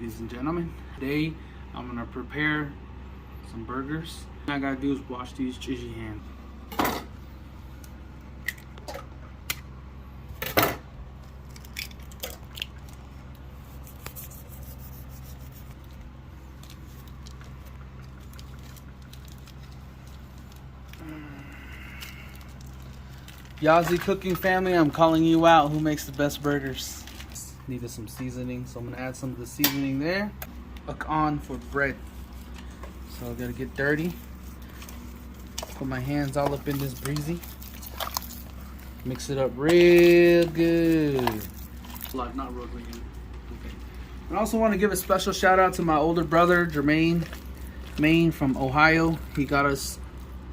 ladies and gentlemen. Today I'm gonna prepare some burgers. All I gotta do is wash these jizzy hands. Yazzie Cooking Family, I'm calling you out. Who makes the best burgers? Needed some seasoning, so I'm gonna add some of the seasoning there. Look on for bread. So I gotta get dirty. Put my hands all up in this breezy. Mix it up real good. Not real good. Okay. I also want to give a special shout out to my older brother, Jermaine Maine from Ohio. He got us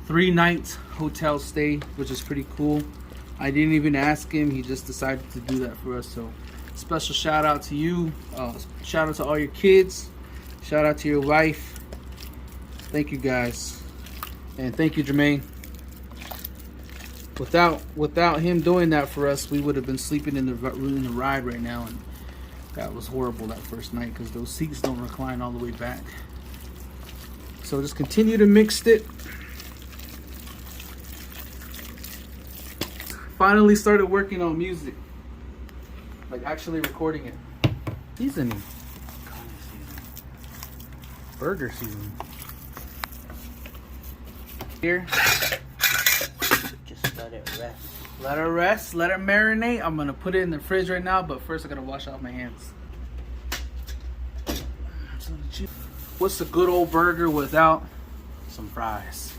3 nights hotel stay, which is pretty cool. I didn't even ask him. He just decided to do that for us. So special shout out to you. Shout out to all your kids. Shout out to your wife. Thank you guys. And thank you, Jermaine. Without him doing that for us, we would have been sleeping in the ride right now. And that was horrible that first night because those seats don't recline all the way back. So just continue to mix it. Finally started working on music. Like actually recording it. Seasoning. Burger seasoning. Here. Just let it rest. Let it rest. Let it marinate. I'm going to put it in the fridge right now, but first I got to wash off my hands. What's a good old burger without some fries?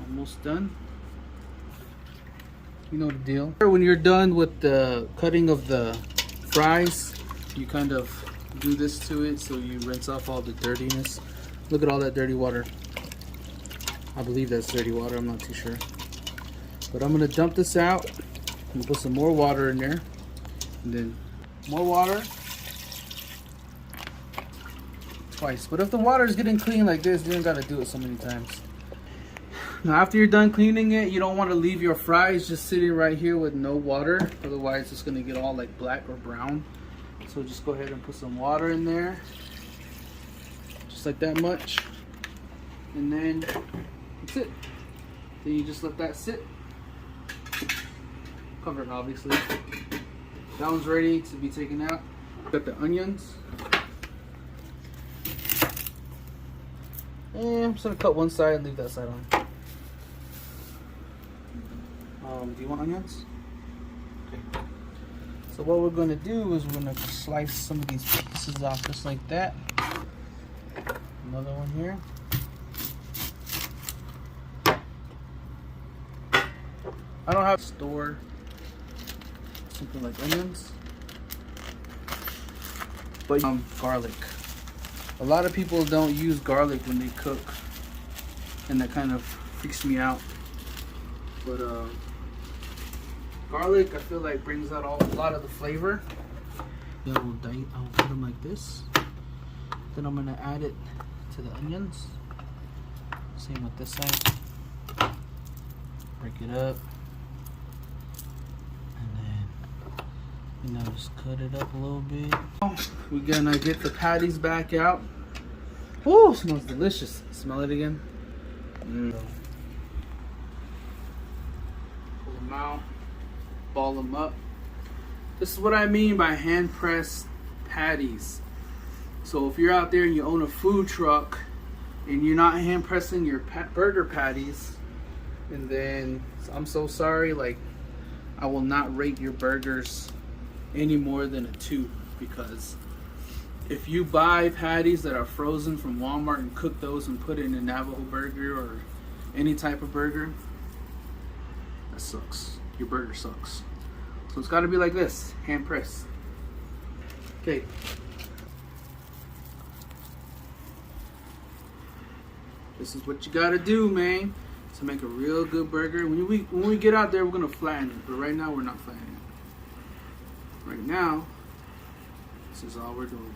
Almost done. You know the deal. When you're done with the cutting of the fries, you kind of do this to it so you rinse off all the dirtiness. Look at all that dirty water. I believe that's dirty water, I'm not too sure. But I'm gonna dump this out and put some more water in there. And then more water. Twice. But if the water is getting clean like this, you don't gotta do it so many times. Now after you're done cleaning it, you don't want to leave your fries just sitting right here with no water. Otherwise it's going to get all like black or brown. So just go ahead and put some water in there. Just like that much. And then that's it. Then you just let that sit. Cover it obviously. That one's ready to be taken out. Got the onions. And I'm just going to cut one side and leave that side on. Do you want onions? Okay. So what we're going to do is we're going to slice some of these pieces off just like that. Another one here. I don't have to store something like onions. But garlic. A lot of people don't use garlic when they cook. And that kind of freaks me out. But garlic, I feel like brings out a lot of the flavor. Then I'll put them like this. Then I'm gonna add it to the onions. Same with this side. Break it up, and then just cut it up a little bit. We're gonna get the patties back out. Oh, smells delicious. Smell it again. Pull them out. Ball them up. This is what I mean by hand pressed patties. So if you're out there and you own a food truck and you're not hand pressing your burger patties, and then I'm so sorry, like I will not rate your burgers any more than a 2, because if you buy patties that are frozen from Walmart and cook those and put it in a Navajo burger or any type of burger, that sucks. Your burger sucks. So it's got to be like this, hand press. Okay. This is what you got to do, man, to make a real good burger. When we get out there, we're gonna flatten it, but right now we're not flattening it. Right now, this is all we're doing.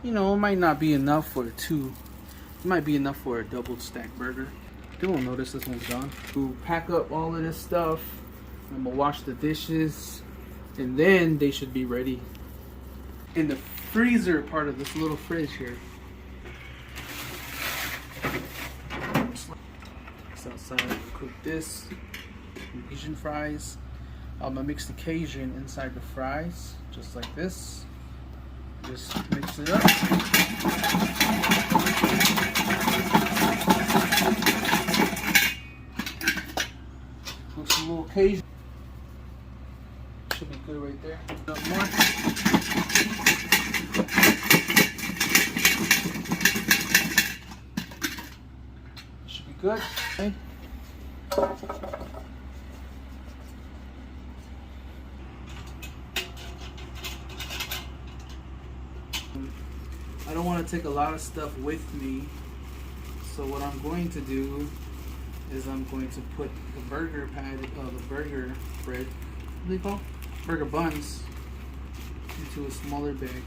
You know, it might not be enough for 2 It might be enough for a double stack burger. You won't notice this one's gone. We'll pack up all of this stuff. I'm gonna wash the dishes, and then they should be ready in the freezer part of this little fridge here. This outside, we'll cook this. Cajun fries. I'm gonna mix the Cajun inside the fries, just like this. Just mix it up. Put some little Cajun. Should be good right there. Up more. Should be good. Okay. I don't want to take a lot of stuff with me, so what I'm going to do is I'm going to put the burger patty, the burger bread, what do you call? Burger buns, into a smaller bag.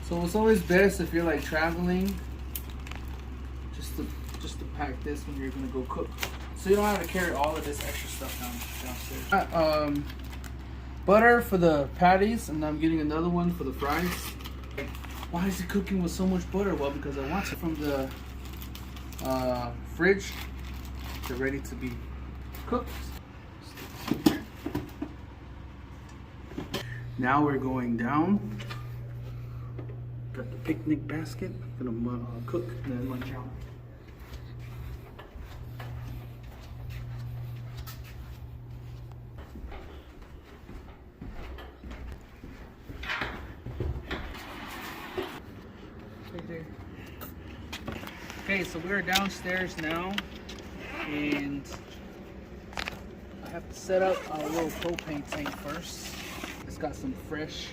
So it's always best if you're like traveling, just to pack this when you're gonna go cook, so you don't have to carry all of this extra stuff downstairs. Butter for the patties, and I'm getting another one for the fries. Why is it cooking with so much butter? Well, because I want it from the fridge. They're ready to be cooked. Now we're going down. Got the picnic basket. Gonna cook and then lunch out. Okay, so we're downstairs now, and I have to set up our little propane tank first. It's got some fresh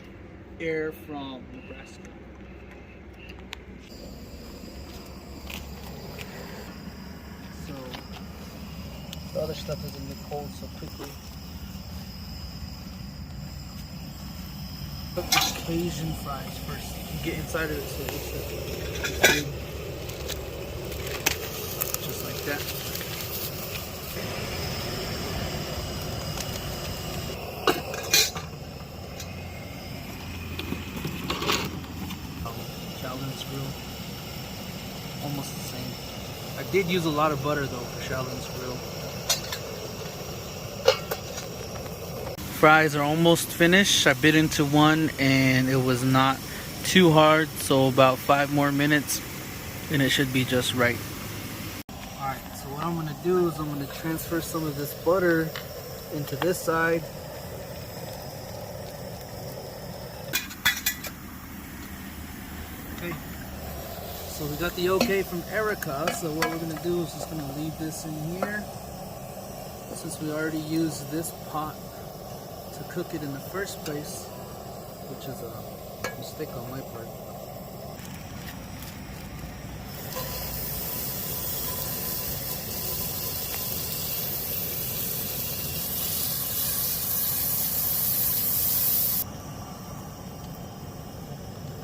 air from Nebraska. So the other stuff doesn't get cold so quickly. Cook the Cajun fries first. You get inside of it so it's big. Just like that. Sheldon's grill. Almost the same. I did use a lot of butter though for Sheldon's grill. Fries are almost finished. I bit into one and it was not too hard, so about 5 more minutes and it should be just right. Alright, so what I'm gonna do is I'm gonna transfer some of this butter into this side. Okay, so we got the okay from Erica, so what we're gonna do is just gonna leave this in here. Since we already used this pot to cook it in the first place, which is a mistake on my part.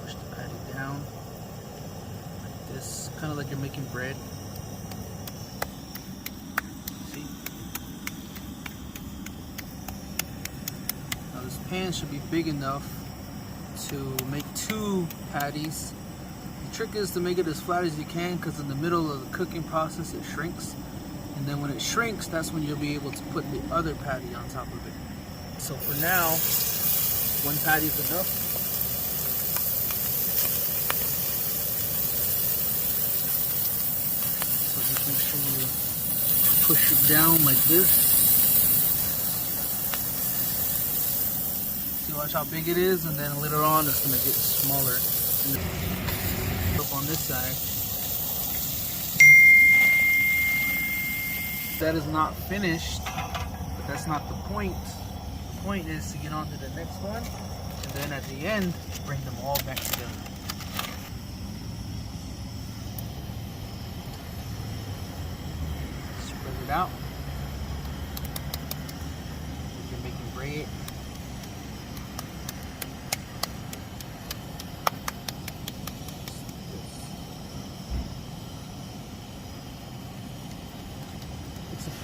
Push the patty down like this, kind of like you're making bread. See? Now this pan should be big enough to make 2 patties. The trick is to make it as flat as you can, because in the middle of the cooking process it shrinks, and then when it shrinks, that's when you'll be able to put the other patty on top of it. So for now, 1 patty is enough. So just make sure you push it down like this. Watch how big it is, and then later on it's going to get smaller. Up on this side. That is not finished, but that's not the point. The point is to get on to the next one, and then at the end, bring them all back together. Spread it out. You're making bread.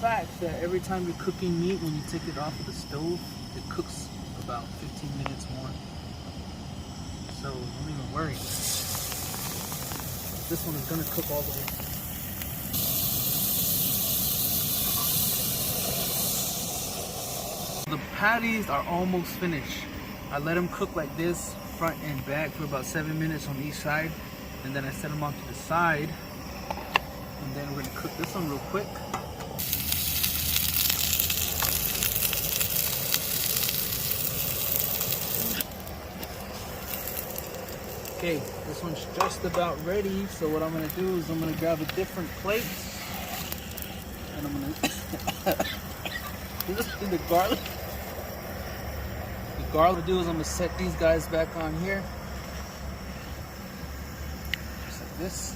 fact that every time you're cooking meat, when you take it off of the stove, it cooks about 15 minutes more. So don't even worry. This one is gonna cook all the way. The patties are almost finished. I let them cook like this, front and back, for about 7 minutes on each side, and then I set them off to the side, and then we're gonna cook this one real quick. Okay, this one's just about ready, so what I'm gonna do is I'm gonna grab a different plate, and I'm gonna this is the garlic. The garlic do is I'm gonna set these guys back on here, just like this.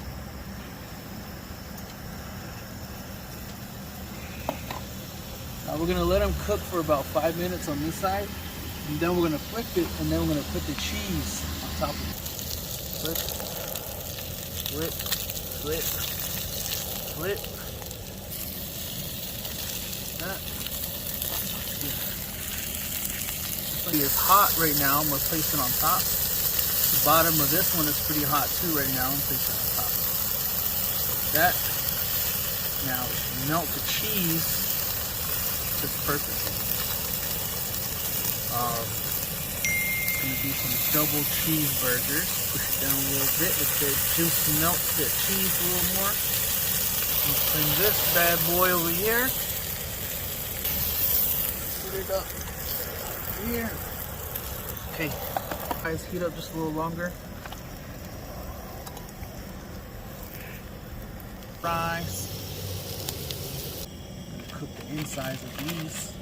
Now we're gonna let them cook for about 5 minutes on this side, and then we're gonna flip it, and then we're gonna put the cheese on top of it. Flip, flip, flip, flip. That. It's hot right now. I'm gonna place it on top. The bottom of this one is pretty hot too right now. I'm placing it on top. Like that. Now melt the cheese just perfectly. Gonna do some double cheeseburgers. Push it down a little bit. Let the juice melt the cheese a little more. Let's bring this bad boy over here. Put it up here. Okay, guys, heat up just a little longer. Fries. Gonna cook the insides of these.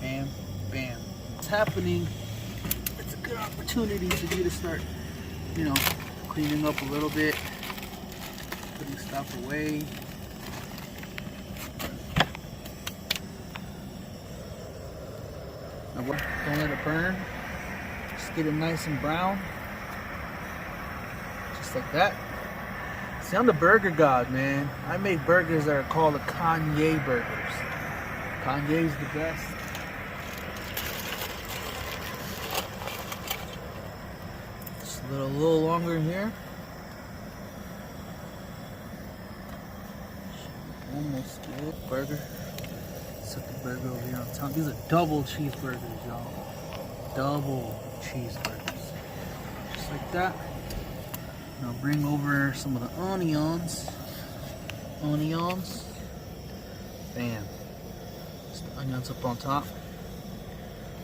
Bam, bam. What's happening? It's a good opportunity for you to start, you know, cleaning up a little bit, putting stuff away. Now, don't let it burn. Just get it nice and brown, just like that. See, I'm the burger god, man. I make burgers that are called the Kanye burgers. Kanye's the best. A little longer here. Almost good. Burger. Set the burger over here on top. These are double cheeseburgers, y'all. Double cheeseburgers. Just like that. Now bring over some of the onions. Onions. Bam. Just the onions up on top.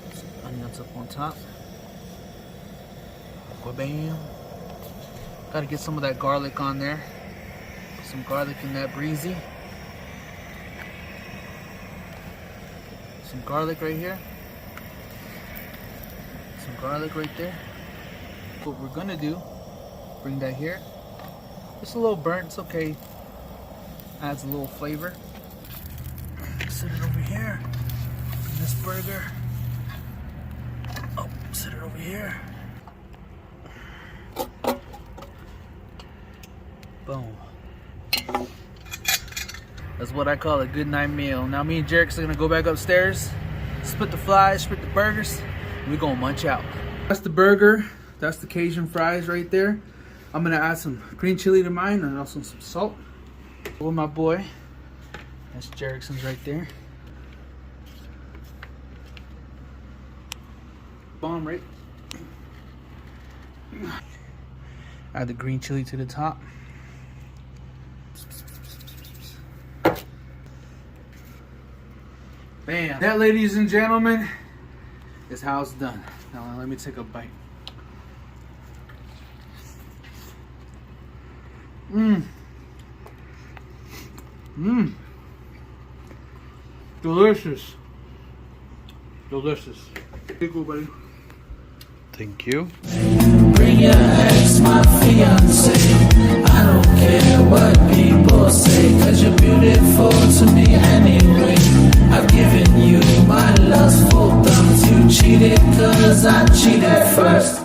Just the onions up on top. Bam. Gotta get some of that garlic on there. Put some garlic in that breezy. Some garlic right here. Some garlic right there. What we're gonna do, bring that here. Just a little burnt, it's okay. Adds a little flavor. Set it over here. This burger. Oh, set it over here. Boom. That's what I call a good night meal. Now me and Jerick's are gonna go back upstairs, split the fries, split the burgers, and we're gonna munch out. That's the burger. That's the Cajun fries right there. I'm gonna add some green chili to mine and also some salt. With my boy. That's Jerickson's right there. Bomb, right? Add the green chili to the top. Bam. That, ladies and gentlemen, is how it's done. Now let me take a bite. Mmm. Mmm. Delicious. Delicious. Hey, cool, buddy. Thank you. Bring your ex, my fiance. I don't care what people say, 'cause you're beautiful to me anyway. I've given you my lustful thumbs. You cheated 'cause I cheated first.